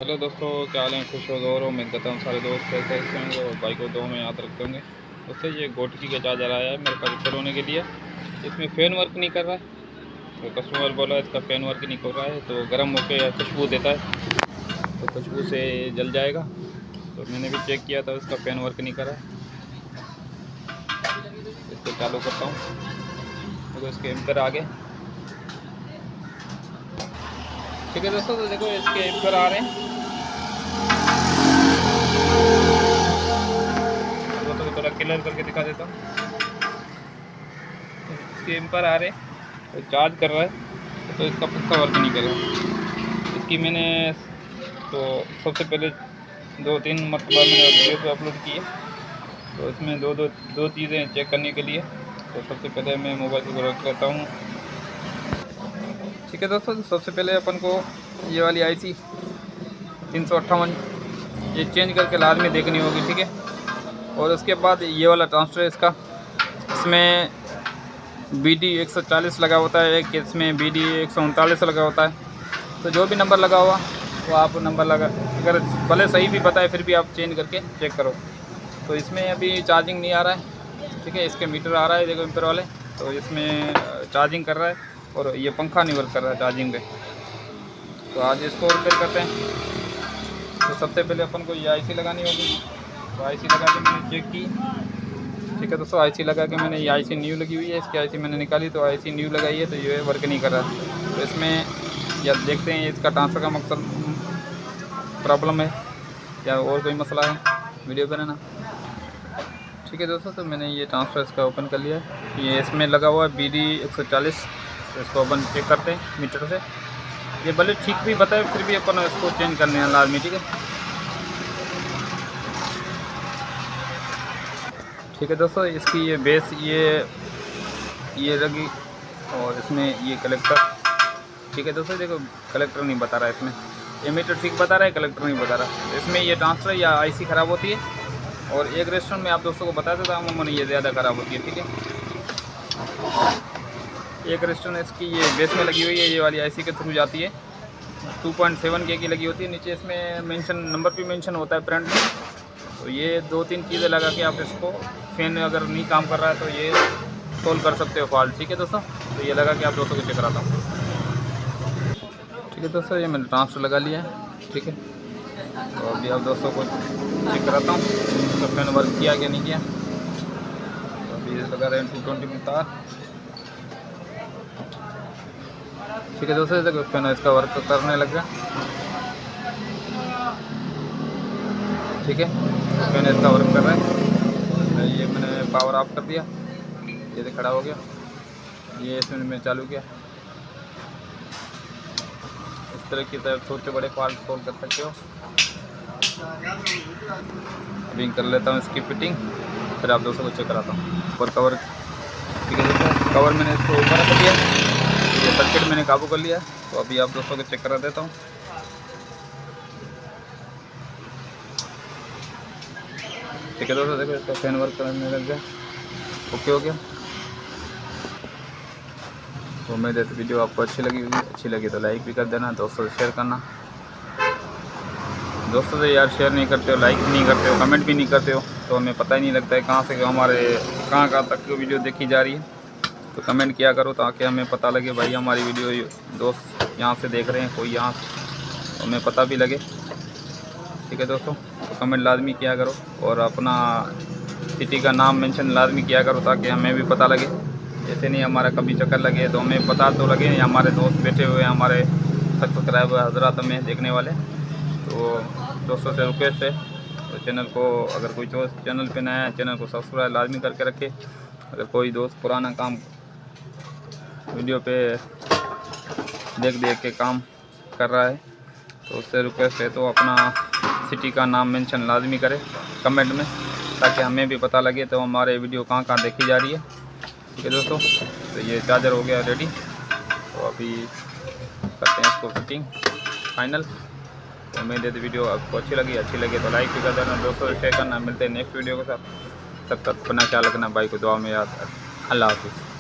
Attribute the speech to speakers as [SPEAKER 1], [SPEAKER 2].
[SPEAKER 1] Hello दोस्तों, क्या हाल है। खुश हो और उम्मीद करता हूँ सारे दोस्त कैसे होंगे और भाई को दो में याद रखते होंगे। दोस्तों ये गोटकी का चार्जर आया है मेरे पास रिपेयर होने के लिए। इसमें फ़ैन वर्क नहीं कर रहा है, तो कस्टमर बोला इसका फ़ैन वर्क नहीं कर रहा है, तो गर्म होकर खुशबू देता है, तो खुशबू से जल जाएगा। तो मैंने भी चेक किया था, इसका फ़ैन वर्क नहीं कर रहा है। इसको चालू करता हूँ, देखो इसके एम्पर आ गए। ठीक है दोस्तों, तो देखो इसके एम्पर आ रहे हैं। तो थोड़ा क्लियर करके दिखा देता हूँ। इसके एम्पर आ रहे हैं, तो चार्ज कर रहा है, तो इसका पक्का वर्क नहीं कर रहा। इसकी मैंने तो सबसे पहले 2-3 मरतबा मैंने वीडियो पे अपलोड किए, तो इसमें दो चीज़ें चेक करने के लिए। तो सबसे पहले मैं मोबाइल को रख लेता हूँ। ठीक है दोस्तों, तो सबसे पहले अपन को ये वाली IC 358 ये चेंज करके लाजमी देखनी होगी। ठीक है, और उसके बाद ये वाला ट्रांसफर इसका, इसमें BD 140 लगा होता है, एक इसमें BD 139 लगा होता है। तो जो भी नंबर लगा हुआ वो आप नंबर लगा, अगर भले सही भी पता है फिर भी आप चेंज करके चेक करो। तो इसमें अभी चार्जिंग नहीं आ रहा है। ठीक है, इसके मीटर आ रहा है देखो एम्पर वाले, तो इसमें चार्जिंग कर रहा है, और ये पंखा नहीं वर्क कर रहा है चार्जिंग पे। तो आज इसको रिपेयर करते हैं। तो सबसे पहले अपन को ये IC लगानी होगी। तो IC लगा के मैंने चेक की। ठीक है दोस्तों, IC लगा के मैंने, ये IC न्यू लगी हुई है, इसकी IC मैंने निकाली, तो IC न्यू लगाई है, तो ये वर्क नहीं कर रहा है। तो इसमें या देखते हैं इसका ट्रांसफ़र का मकसद प्रॉब्लम है या और कोई मसला है, वीडियो पे रहना। ठीक है दोस्तों, तो मैंने ये ट्रांसफ़र इसका ओपन कर लिया है। ये इसमें लगा हुआ है BD 140। तो इसको अपन चेक करते हैं मीटर से। ये भले ठीक भी बताए फिर भी अपन इसको चेंज करने हैं लाजमी। ठीक है, ठीक है दोस्तों, इसकी ये बेस ये लगी, और इसमें ये कलेक्टर। ठीक है दोस्तों, देखो कलेक्टर नहीं बता रहा है इसमें, ये मीटर ठीक बता रहा है, कलेक्टर नहीं बता रहा। तो इसमें ये ट्रांसफ़र या IC ख़राब होती है, और एक रेस्टोरेंट में आप दोस्तों को बता देता हूँ अमूमन ये ज़्यादा ख़राब होती है। ठीक है, एक रेस्टोरेंट इसकी ये बेस में लगी हुई है, ये वाली IC के थ्रू जाती है, 2.7 K की लगी होती है। नीचे इसमें मेंशन, नंबर भी मेंशन होता है फ्रंट में। तो ये 2-3 चीज़ें लगा के आप इसको, फ़ैन अगर नहीं काम कर रहा है तो ये सोल्व कर सकते हो फॉल्ट। ठीक है दोस्तों, तो ये लगा के आप दोस्तों को चेक कराता हूँ। ठीक है दोस्तों, ये मैंने ट्रांसफ़र लगा लिया है। ठीक है, तो अभी आप दोस्तों को चेक कराता हूँ तो फैन वर्क किया क्या नहीं किया। तो अभी लगा रहे हैं 220 में तार। ठीक है दोस्तों, देखो फैन इसका वर्क करने लग गया। ठीक है, फैन इसका वर्क कर रहा है। ये मैंने पावर ऑफ कर दिया, ये तो खड़ा हो गया। ये इसमें मैं चालू किया। इस तरह की तरह छोटे बड़े फॉल्ट सोल्व कर सकते हो। अभी कर लेता हूँ इसकी फिटिंग, फिर आप दोस्तों को चेक कराता हूँ। और कवर, ठीक है दोस्तों, कवर मैंने इसको ऊपर रख दिया, ये सर्किट मैंने काबू कर लिया। तो अभी आप दोस्तों को चेक करा देता हूँ। ठीक है दोस्तों, देखो इसका फैन वर्क करने लग गया, ओके हो गया। तो उम्मीद है वीडियो आपको अच्छी लगी तो लाइक भी कर देना, दोस्तों से शेयर करना। दोस्तों से यार शेयर नहीं करते हो, लाइक नहीं करते हो, कमेंट भी नहीं करते हो, तो हमें पता ही नहीं लगता है कहाँ से हमारे कहाँ तक वीडियो देखी जा रही है। तो कमेंट किया करो ताकि हमें पता लगे भाई हमारी वीडियो दोस्त यहाँ से देख रहे हैं, कोई यहाँ से, तो हमें पता भी लगे। ठीक है दोस्तों, तो कमेंट लाजमी किया करो, और अपना सिटी का नाम मेंशन लाजमी किया करो ताकि हमें भी पता लगे। ऐसे नहीं हमारा कभी चक्कर लगे तो हमें पता तो लगे, या हमारे दोस्त बैठे हुए हमारे सब्सक्राइबर हजरात हमें देखने वाले। तो दोस्तों से रिक्वेस्ट है, तो चैनल को, अगर कोई दोस्त चैनल पे नया है, चैनल को सब्सक्राइब लाजमी करके रखे। अगर कोई दोस्त पुराना काम वीडियो पे देख के काम कर रहा है तो उससे रिक्वेस्ट है तो अपना सिटी का नाम मेंशन लाजमी करे कमेंट में, ताकि हमें भी पता लगे तो हमारे वीडियो कहाँ देखी जा रही है। ठीक है दोस्तों, तो ये चार्जर हो गया रेडी। तो अभी करते हैं इसको फिटिंग फाइनल। तो उम्मीद है वीडियो आपको अच्छी लगी तो लाइक भी कर देना, दोस्तों से शेयर करना। मिलते हैं नेक्स्ट वीडियो के साथ, तब तक अपना ख्याल रखना, भाई को दुआ में याद। अल्लाह हाफिज़।